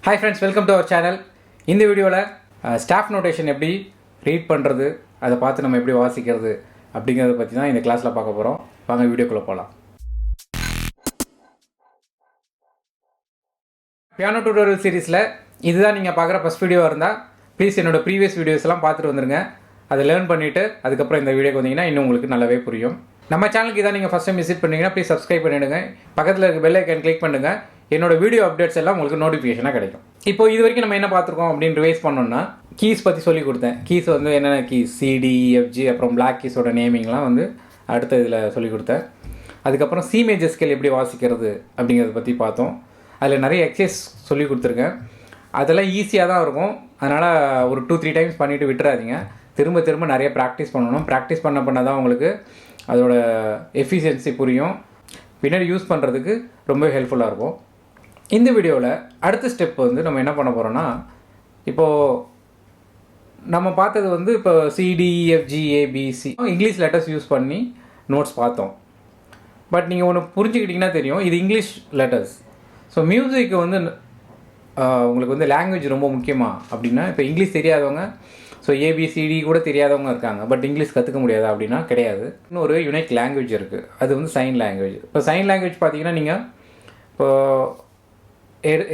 Hi friends, welcome to our channel. In the video staff notation எப்படி read பண்றது அதை பார்த்து நம்ம எப்படி வாசிக்கிறது அப்படிங்கறத பத்தி தான் இந்த கிளாஸ்ல பார்க்க போறோம். வாங்க வீடியோக்குள்ள போலாம். பியானோ டியூட்டோரியல் சீரிஸ்ல இதுதான் நீங்க பார்க்குற ஃபர்ஸ்ட் வீடியோவா இருந்தா ப்ளீஸ் என்னோட ப்ரீவியஸ் வீடியோஸ் எல்லாம் பார்த்துட்டு வந்துருங்க. அதை லேர்ன் பண்ணிட்டு அதுக்கு அப்புறம் இந்த வீடியோக்கு வந்தீங்கன்னா இன்னும் உங்களுக்கு நல்லாவே புரியும். நம்ம சேனலுக்கு இதான் நீங்க ஃபர்ஸ்ட் டைம் விசிட் பண்ணீங்கன்னா ப்ளீஸ் சப்ஸ்கிரைப் பண்ணிடுங்க. பக்கத்துல இருக்க பெல் ஐகான் கிளிக் பண்ணுங்க. என்னோட வீடியோ அப்டேட்ஸ் எல்லாம் உங்களுக்கு நோட்டிஃபிகேஷனாக கிடைக்கும். இப்போ இது வரைக்கும் நம்ம என்ன பார்த்துருக்கோம் அப்படின்னு ரிவைஸ் பண்ணோம்னா கீஸ் பற்றி சொல்லி கொடுத்தேன். கீஸ் வந்து என்னென்ன கீஸ் சிடிஎஃப்ஜி அப்புறம் பிளாக் கீஸோட நேமிங்லாம் வந்து அடுத்த இதில் சொல்லி கொடுத்தேன். அதுக்கப்புறம் சி மேஜர் ஸ்கேல் எப்படி வாசிக்கிறது அப்படிங்கிறத பற்றி பார்த்தோம். அதில் நிறைய எக்ஸசைஸ் சொல்லி கொடுத்துருக்கேன். அதெல்லாம் ஈஸியாக தான் இருக்கும். அதனால் ஒரு 2-3 டைம்ஸ் பண்ணிவிட்டு விட்டுறாதீங்க. திரும்ப திரும்ப நிறைய ப்ராக்டிஸ் பண்ணணும். ப்ராக்டிஸ் பண்ண தான் உங்களுக்கு அதோட எஃபிஷியன்சி புரியும். பின்னாடி யூஸ் பண்ணுறதுக்கு ரொம்ப ஹெல்ப்ஃபுல்லாக இருக்கும். இந்த வீடியோவில் அடுத்த ஸ்டெப் வந்து நம்ம என்ன பண்ண போகிறோன்னா, இப்போது நம்ம பார்த்தது வந்து இப்போ சிடிஎஃப்ஜிஏபிசி இங்கிலீஷ் லெட்டர்ஸ் யூஸ் பண்ணி நோட்ஸ் பார்த்தோம். பட் நீங்கள் ஒன்று புரிஞ்சுக்கிட்டிங்கன்னா தெரியும், இது இங்கிலீஷ் லெட்டர்ஸ். ஸோ மியூசிக்கு வந்து உங்களுக்கு வந்து லாங்குவேஜ் ரொம்ப முக்கியமா அப்படின்னா, இப்போ இங்கிலீஷ் தெரியாதவங்க ஸோ ஏபிசிடி கூட தெரியாதவங்க இருக்காங்க. பட் இங்கிலீஷ் கற்றுக்க முடியாதா அப்படின்னா கிடையாது. இன்னொரு யுனைக் லாங்குவேஜ் இருக்குது, அது வந்து சைன் லாங்குவேஜ். இப்போ சைன் லாங்குவேஜ் பார்த்தீங்கன்னா நீங்கள் இப்போது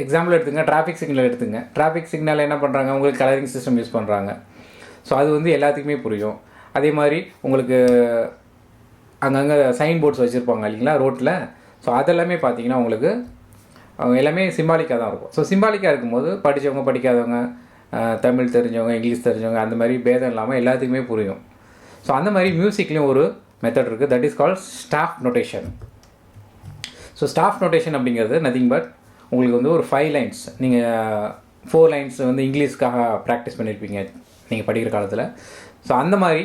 எக்ஸாம்பிள் எடுத்துங்க, டிராஃபிக் சிக்னல் எடுத்துங்க. டிராஃபிக் சிக்னல் என்ன பண்ணுறாங்க, உங்களுக்கு கலரிங் சிஸ்டம் யூஸ் பண்ணுறாங்க. ஸோ அது வந்து எல்லாத்துக்குமே புரியும். அதே மாதிரி உங்களுக்கு அங்கங்கே சைன் போர்ட்ஸ் வச்சுருப்பாங்க இல்லைங்களா ரோட்டில். ஸோ அதெல்லாமே பார்த்தீங்கன்னா உங்களுக்கு எல்லாமே சிம்பாலிக்காக தான் இருக்கும். ஸோ சிம்பாலிக்காக இருக்கும்போது படித்தவங்க படிக்காதவங்க, தமிழ் தெரிஞ்சவங்க இங்கிலீஷ் தெரிஞ்சவங்க அந்த மாதிரி பேதம் இல்லாமல் எல்லாத்துக்குமே புரியும். ஸோ அந்த மாதிரி மியூசிக்லேயும் ஒரு மெத்தட் இருக்குது, that is called staff notation. So staff notation அப்படிங்கிறது நத்திங் பட் உங்களுக்கு வந்து ஒரு 5 லைன்ஸ், நீங்கள் 4 லைன்ஸ் வந்து இங்கிலீஷ்க்காக ப்ராக்டிஸ் பண்ணியிருப்பீங்க நீங்கள் படிக்கிற காலத்தில். ஸோ அந்த மாதிரி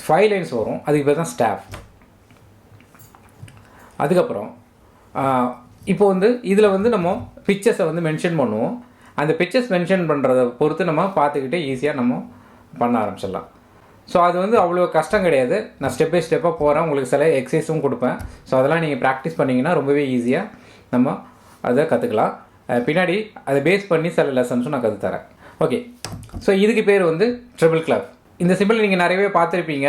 5 லைன்ஸ் வரும், அதுக்கு பேர் தான் ஸ்டாஃப். அதுக்கப்புறம் இப்போ வந்து இதில் வந்து நம்ம பிக்சர்ஸை வந்து மென்ஷன் பண்ணுவோம். அந்த பிக்சர்ஸ் மென்ஷன் பண்ணுறதை பொறுத்து நம்ம பார்த்துக்கிட்டே ஈஸியாக நம்ம பண்ண ஆரம்பிச்சிடலாம். ஸோ அது வந்து அவ்வளோ கஷ்டம் கிடையாது. நான் ஸ்டெப் பை ஸ்டெப்பாக போகிறேன், உங்களுக்கு சில எக்ஸசைஸும் கொடுப்பேன். ஸோ அதெல்லாம் நீங்கள் ப்ராக்டிஸ் பண்ணிங்கன்னா ரொம்பவே ஈஸியாக நம்ம அதை கற்றுக்கலாம். பின்னாடி அதை பேஸ் பண்ணி சில லெசன்ஸும் நான் கற்றுத்தரேன். ஓகே, ஸோ இதுக்கு பேர் வந்து ட்ரிபிள் கிளஃப். இந்த சிம்பிள் நீங்கள் நிறையவே பார்த்துருப்பீங்க.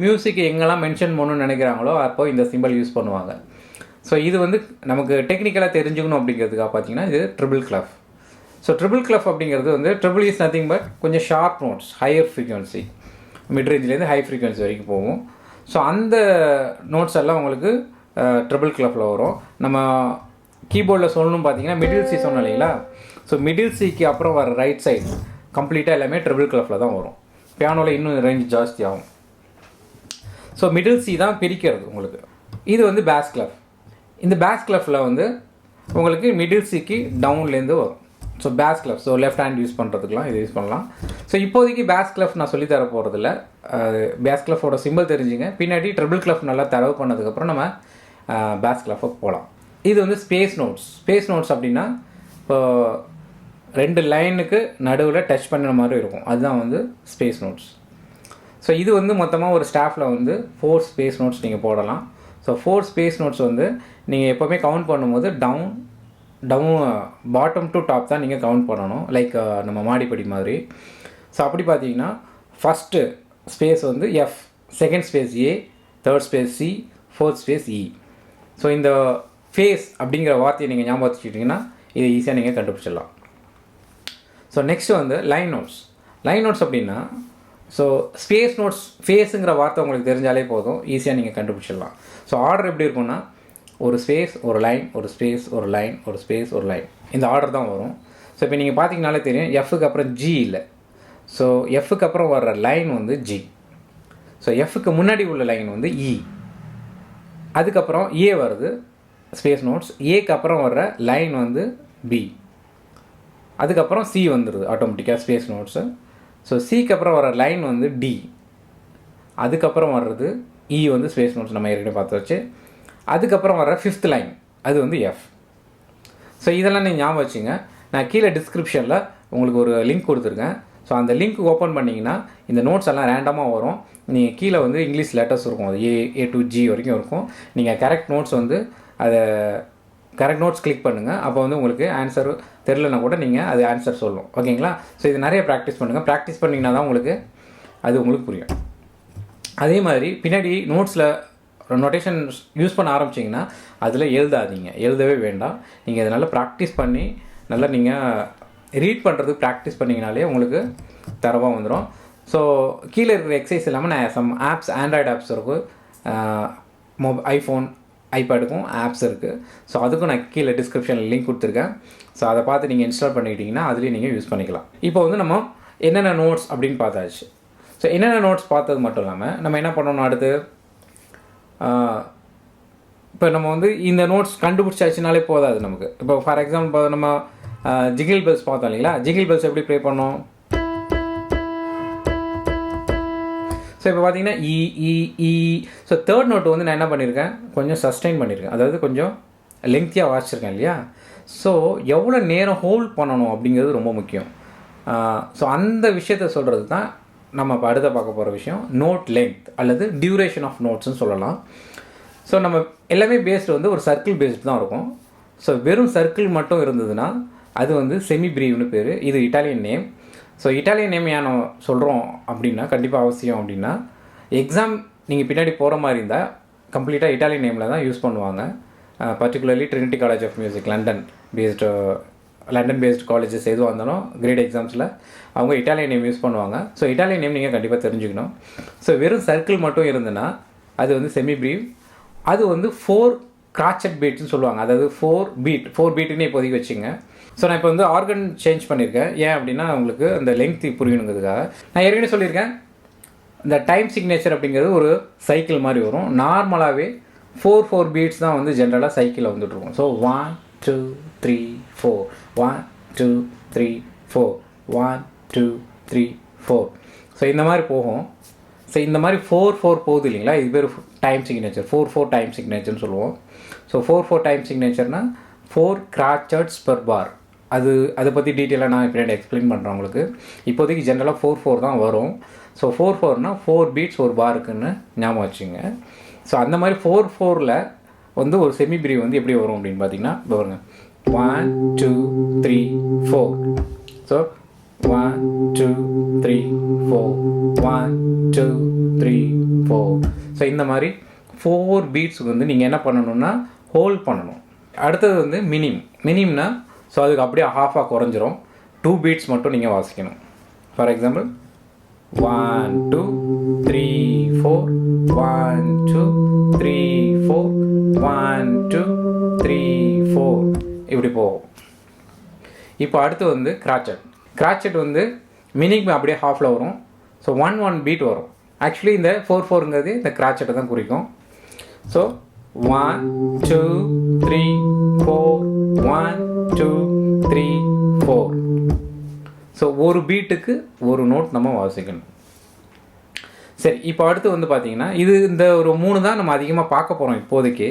மியூசிக் எங்கெல்லாம் மென்ஷன் பண்ணணும்னு நினைக்கிறாங்களோ அப்போ இந்த சிம்பிள் யூஸ் பண்ணுவாங்க. ஸோ இது வந்து நமக்கு டெக்னிக்கலாக தெரிஞ்சுக்கணும் அப்படிங்கிறதுக்காக பார்த்தீங்கன்னா இது triple clef. So triple clef அப்படிங்கிறது வந்து ட்ரிபிள் இஸ் நத்திங் பட் கொஞ்சம் sharp notes, higher frequency, mid ரேஞ்சிலேருந்து ஹை ஃப்ரீக்வன்சி வரைக்கும் போகும். ஸோ அந்த நோட்ஸ் எல்லாம் உங்களுக்கு ட்ரிபிள் கிளஃபில் வரும். நம்ம கீபோர்டில் சொல்லணும் பார்த்தீங்கன்னா மிடில் சி சொன்னோம் இல்லைங்களா. ஸோ மிடில் சிக்கு அப்புறம் வர ரைட் சைடு கம்ப்ளீட்டாக எல்லாமே ட்ரிபிள் கிளஃபில் தான் வரும். பியானோவில் இன்னும் ரேஞ்ச் ஜாஸ்தி ஆகும். ஸோ மிடில் சி தான் பிரிக்கிறது உங்களுக்கு. இது வந்து பேஸ் கிளஃப். இந்த பேஸ் கிளஃபில் வந்து உங்களுக்கு மிடில் சிக்கு டவுன்லேருந்து வரும். So bass clef, so left hand use பண்ணுறதுக்குலாம் இது யூஸ் பண்ணலாம். ஸோ இப்போதைக்கு பேஸ் கிளஃப் நான் சொல்லி தர போகிறதில்ல. பேஸ் கிளஃபோட சிம்பிள் தெரிஞ்சுங்க. பின்னாடி ட்ரிபிள் கிளஃப் நல்லா தரவு பண்ணதுக்கப்புறம் நம்ம பேஸ் கிளஃபுக்கு போகலாம். இது வந்து ஸ்பேஸ் நோட்ஸ். ஸ்பேஸ் நோட்ஸ் அப்படின்னா இப்போ 2 லைனுக்கு நடுவில் டச் பண்ணுற மாதிரி இருக்கும், அதுதான் வந்து ஸ்பேஸ் நோட்ஸ். ஸோ இது வந்து மொத்தமாக ஒரு ஸ்டாஃபில் வந்து 4 ஸ்பேஸ் நோட்ஸ் நீங்கள் போடலாம். ஸோ 4 ஸ்பேஸ் நோட்ஸ் வந்து நீங்கள் எப்போவுமே கவுண்ட் பண்ணும்போது டவுன் பாட்டம் டு டாப் தான் நீங்கள் கவுண்ட் பண்ணணும், லைக் நம்ம மாடிப்படி மாதிரி. ஸோ அப்படி பார்த்தீங்கன்னா ஃபஸ்ட்டு ஸ்பேஸ் வந்து F, second space A, third space C, fourth space E. So இந்த ஃபேஸ் அப்படிங்கிற வார்த்தையை நீங்கள் ஞாபகம் வச்சுக்கிட்டிங்கன்னா இதை ஈஸியாக நீங்கள் கண்டுபிடிச்சிடலாம். ஸோ நெக்ஸ்ட்டு வந்து லைன் நோட்ஸ். லைன் நோட்ஸ் அப்படின்னா ஸோ ஸ்பேஸ் நோட்ஸ், ஃபேஸுங்கிற வார்த்தை உங்களுக்கு தெரிஞ்சாலே போதும், ஈஸியாக நீங்கள் கண்டுபிடிச்சிடலாம். ஸோ ஆர்டர் எப்படி இருக்குன்னா ஒரு ஸ்பேஸ், ஒரு லைன், ஒரு ஸ்பேஸ், ஒரு லைன், ஒரு ஸ்பேஸ், ஒரு லைன், இந்த ஆர்டர் தான் வரும். ஸோ இப்போ நீங்கள் பார்த்தீங்கனாலே தெரியும், எஃப்க்கு அப்புறம் ஜி இல்லை. ஸோ எஃப்க்கு அப்புறம் வர்ற லைன் வந்து ஜி. ஸோ எஃப்க்கு முன்னாடி உள்ள லைன் வந்து இ. அதுக்கப்புறம் ஏ வருது ஸ்பேஸ் நோட்ஸ். ஏக்கு அப்புறம் வர்ற லைன் வந்து பி. அதுக்கப்புறம் சி வந்துடுது ஆட்டோமேட்டிக்காக ஸ்பேஸ் நோட்ஸு. ஸோ சிக்கு அப்புறம் வர லைன் வந்து டி. அதுக்கப்புறம் வர்றது இ வந்து ஸ்பேஸ் நோட்ஸ் நம்ம ஏற்கனவே பார்த்து வச்சு. அதுக்கப்புறம் வர 5th லைன் அது வந்து எஃப். ஸோ இதெல்லாம் நீங்கள் ஞாபகம் வச்சுங்க. நான் கீழே டிஸ்கிரிப்ஷனில் உங்களுக்கு ஒரு லிங்க் கொடுத்துருக்கேன். ஸோ அந்த லிங்க் ஓப்பன் பண்ணிங்கன்னா இந்த நோட்ஸ் எல்லாம் ரேண்டமாக வரும். நீங்கள் கீழே வந்து இங்கிலீஷ் லெட்டர்ஸ் இருக்கும், அது ஏ டு ஜி வரைக்கும் இருக்கும். நீங்கள் கரெக்ட் நோட்ஸ் வந்து அதை கரெக்ட் நோட்ஸ் கிளிக் பண்ணுங்கள். அப்போ வந்து உங்களுக்கு ஆன்சர் தெரிலனா கூட நீங்கள் அது ஆன்சர் சொல்லணும். ஓகேங்களா? ஸோ இது நிறைய ப்ராக்டிஸ் பண்ணுங்கள். ப்ராக்டிஸ் பண்ணிங்கன்னா தான் உங்களுக்கு அது உங்களுக்கு புரியும். அதே மாதிரி பின்னாடி நோட்ஸில் நோட்டேஷன் யூஸ் பண்ண ஆரம்பிச்சிங்கன்னா அதில் எழுதவே வேண்டாம். நீங்கள் இதை நல்லா ப்ராக்டிஸ் பண்ணி நல்லா நீங்கள் ரீட் பண்ணுறதுக்கு ப்ராக்டிஸ் பண்ணிங்கனாலே உங்களுக்கு தரவாக வந்துடும். ஸோ கீழே இருக்கிற எக்ஸசைஸ் இல்லாமல் நான் சம் ஆப்ஸ், ஆண்ட்ராய்டு ஆப்ஸ் இருக்குது, ஐஃபோன், ஐபேடுக்கும் ஆப்ஸ் இருக்குது. ஸோ அதுக்கும் நான் கீழே டிஸ்கிரிப்ஷனில் லிங்க் கொடுத்துருக்கேன். ஸோ அதை பார்த்து நீங்கள் இன்ஸ்டால் பண்ணிக்கிட்டிங்கன்னா அதுலேயும் நீங்கள் யூஸ் பண்ணிக்கலாம். இப்போ வந்து நம்ம என்னென்ன நோட்ஸ் அப்படின்னு பார்த்தாச்சு. ஸோ என்னென்ன நோட்ஸ் பார்த்தது மட்டும் இல்லாமல் நம்ம என்ன பண்ணணும் அடுத்து, இப்போ நம்ம வந்து இந்த நோட்ஸ் கண்டுபிடிச்சாச்சுனாலே போதாது நமக்கு. இப்போ ஃபார் எக்ஸாம்பிள் இப்போ நம்ம ஜிங்கிள் பெல்ஸ் பார்த்தோம் இல்லைங்களா? ஜிங்கிள் பெல்ஸ் எப்படி ப்ளே பண்ணோம்? ஸோ இப்போ பார்த்தீங்கன்னா இ. ஸோ தேர்ட் நோட்டு வந்து நான் என்ன பண்ணியிருக்கேன், கொஞ்சம் சஸ்டெயின் பண்ணியிருக்கேன், அதாவது கொஞ்சம் லெங்க்த்தியாக வாசிச்சிருக்கேன் இல்லையா? ஸோ எவ்வளோ நேரம் ஹோல்ட் பண்ணணும் அப்படிங்கிறது ரொம்ப முக்கியம். ஸோ அந்த விஷயத்தை சொல்கிறது தான் நம்ம இப்போ அடுத்த பார்க்க போகிற விஷயம், நோட் லெங்த் அல்லது டியூரேஷன் ஆஃப் நோட்ஸ்ன்னு சொல்லலாம். ஸோ நம்ம எல்லாமே பேஸ்டு வந்து ஒரு சர்க்கிள் பேஸ்டு தான் இருக்கும். ஸோ வெறும் சர்க்கிள் மட்டும் இருந்ததுன்னா அது வந்து செமிப்ரீவ்னு பேர். இது Italian name. So Italian name ஏன் நம்ம சொல்கிறோம் அப்படின்னா கண்டிப்பாக அவசியம் அப்படின்னா, எக்ஸாம் நீங்கள் பின்னாடி போகிற மாதிரி இருந்தால் கம்ப்ளீட்டாக இட்டாலியன் நேமில் தான் யூஸ் பண்ணுவாங்க. Particularly Trinity college of music London based colleges எதுவாக இருந்தாலும் கிரேட் எக்ஸாம்ஸில் அவங்க இட்டாலியன் நேம் யூஸ் பண்ணுவாங்க. ஸோ இட்டாலியன் நேம் நீங்கள் கண்டிப்பாக தெரிஞ்சுக்கணும். ஸோ வெறும் சர்க்கிள் மட்டும் இருந்ததுன்னா அது வந்து செமிப்ரீவ். அது வந்து 4 கிராச்சட் பீட்ஸ்னு சொல்லுவாங்க. அதாவது 4 பீட்டுன்னு இப்போதைக்கு வச்சுங்க. ஸோ நான் இப்போ வந்து ஆர்கன் சேஞ்ச் பண்ணியிருக்கேன். ஏன் அப்படின்னா உங்களுக்கு அந்த லெங்க் புரியணுங்கிறதுக்காக. நான் ஏற்கனவே சொல்லியிருக்கேன், இந்த டைம் சிக்னேச்சர் அப்படிங்கிறது ஒரு சைக்கிள் மாதிரி வரும். நார்மலாகவே 4 பீட்ஸ் தான் வந்து ஜென்ரலாக சைக்கிளில் வந்துட்டுருக்கும். ஸோ 1 2 3 4 1 2 3 4 1 2 3 4. ஸோ இந்த மாதிரி போகும். ஸோ இந்த மாதிரி 4 போகுது இல்லைங்களா? இது பேர் டைம் சிக்னேச்சர். 4 டைம் சிக்னேச்சர்னு சொல்லுவோம். ஸோ 4 டைம் சிக்னேச்சர்னால் 4 கிராச்சர்ட்ஸ் பெர் பார். அதை பற்றி டீட்டெயிலாக நான் இப்போ எக்ஸ்பிளைன் பண்ணுறேன் உங்களுக்கு. இப்போதைக்கு ஜென்ரலாக 4 தான் வரும். ஸோ 4 4 பீட்ஸ் ஒரு பாருக்குன்னு ஞாபகம் வச்சுங்க. ஸோ அந்த மாதிரி 4 வந்து ஒரு செமிப்ரீவ் வந்து எப்படி வரும் அப்படின்னு பார்த்தீங்கன்னா, இப்போ வருங்க 1 2 3 4. ஸோ 1 2 3 4 1 2 3 4. ஸோ இந்த மாதிரி 4 பீட்ஸுக்கு வந்து நீங்கள் என்ன பண்ணணும்னா ஹோல்ட் பண்ணணும். அடுத்தது வந்து மினிம்னா ஸோ அதுக்கு அப்படியே ஹாஃபாக குறைஞ்சிரும். 2 பீட்ஸ் மட்டும் நீங்கள் வாசிக்கணும். ஃபார் எக்ஸாம்பிள் 1 2 3 4 1 2 3 4 1 2 3 4 இப்படி போகும். இப்போ அடுத்து வந்து கிராச்சட் வந்து மினிக்கு அப்படியே ஹாஃபில் வரும். ஸோ 1 பீட் வரும். ஆக்சுவலி இந்த 4ங்கிறது இந்த கிராச்சட்டை தான் குறிக்கும். ஸோ 1 2 3 4 1 2 3 4. ஸோ ஒரு பீட்டுக்கு ஒரு நோட் நம்ம வாசிக்கணும். சரி, இப்போ அடுத்து வந்து பார்த்தீங்கன்னா இது இந்த ஒரு 3 தான் நம்ம அதிகமாக பார்க்க போகிறோம் இப்போதைக்கு.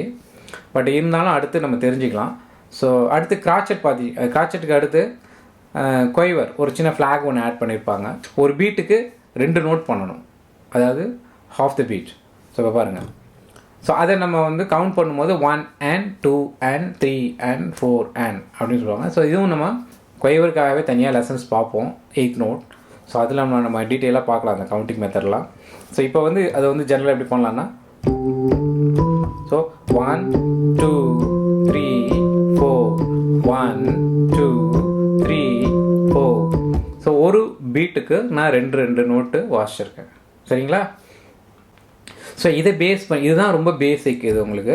பட் இருந்தாலும் அடுத்து நம்ம தெரிஞ்சுக்கலாம். ஸோ அடுத்து கிராச்சட்டுக்கு அடுத்து கொய்வர் ஒரு சின்ன ஃப்ளாக் ஒன்று ஆட் பண்ணியிருப்பாங்க. ஒரு பீட்டுக்கு 2 நோட் பண்ணணும், அதாவது ஹாஃப் த பீட். ஸோ இப்போ பாருங்கள். ஸோ அதை நம்ம வந்து கவுண்ட் பண்ணும்போது 1 and 2 and 3 and 4 and அப்படின்னு சொல்லுவாங்க. ஸோ இதுவும் நம்ம கொய்வருக்காகவே தனியாக லெசன்ஸ் பார்ப்போம், 8 நோட். ஸோ அதில் நம்ம டீட்டெயிலாக பார்க்கலாம் அந்த கவுண்டிங் மெத்தட்லாம். ஸோ இப்போ வந்து அதை வந்து ஜென்ரலாக எப்படி பண்ணலான்னா, ஸோ 1 2 3 4 1 2 3 4. ஸோ ஒரு பீட்டுக்கு நான் 2 நோட்டு வாசிச்சிருக்கேன். சரிங்களா? ஸோ இதை பேஸ் பண்ணி இதுதான் ரொம்ப பேசிக் இது உங்களுக்கு.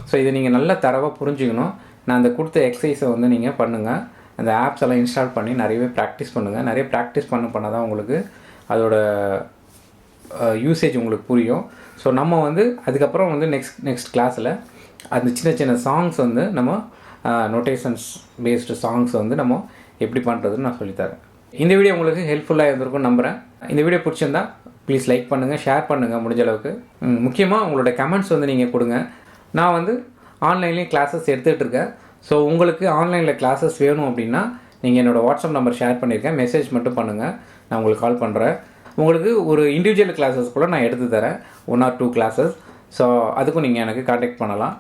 ஸோ இதை நீங்கள் நல்லா தரவாக புரிஞ்சுக்கணும். நான் அந்த கொடுத்த எக்ஸசைஸை வந்து நீங்கள் பண்ணுங்கள். அந்த ஆப்ஸ் எல்லாம் இன்ஸ்டால் பண்ணி நிறையவே ப்ராக்டிஸ் பண்ணுங்கள். நிறைய ப்ராக்டிஸ் பண்ண தான் உங்களுக்கு அதோட யூசேஜ் உங்களுக்கு புரியும். ஸோ நம்ம வந்து அதுக்கப்புறம் வந்து நெக்ஸ்ட் கிளாஸில் அந்த சின்ன சாங்ஸ் வந்து நம்ம நோட்டேஷன்ஸ் பேஸ்டு சாங்ஸ் வந்து நம்ம எப்படி பண்ணுறதுன்னு நான் சொல்லித்தரேன். இந்த வீடியோ உங்களுக்கு ஹெல்ப்ஃபுல்லாக இருந்திருக்கும்னு நம்புகிறேன். இந்த வீடியோ பிடிச்சிருந்தா ப்ளீஸ் லைக் பண்ணுங்கள், ஷேர் பண்ணுங்கள் முடிஞ்ச அளவுக்கு. முக்கியமாக உங்களோட கமெண்ட்ஸ் வந்து நீங்கள் கொடுங்க. நான் வந்து ஆன்லைன்லேயும் கிளாஸஸ் எடுத்துகிட்டு இருக்கேன். ஸோ உங்களுக்கு ஆன்லைனில் கிளாஸஸ் வேணும் அப்படின்னா நீங்கள் என்னோடய வாட்ஸ்அப் நம்பர் ஷேர் பண்ணியிருக்கேன், மெசேஜ் மட்டும் பண்ணுங்கள், நான் உங்களுக்கு கால் பண்ணுறேன். உங்களுக்கு ஒரு இண்டிவிஜுவல் கிளாஸஸ் கூட நான் எடுத்து தரேன், 1 or 2 கிளாஸஸ். ஸோ அதுக்கும் நீங்கள் எனக்கு காண்டாக்ட் பண்ணலாம்.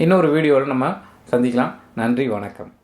இன்னொரு வீடியோவில் நம்ம சந்திக்கலாம். நன்றி, வணக்கம்.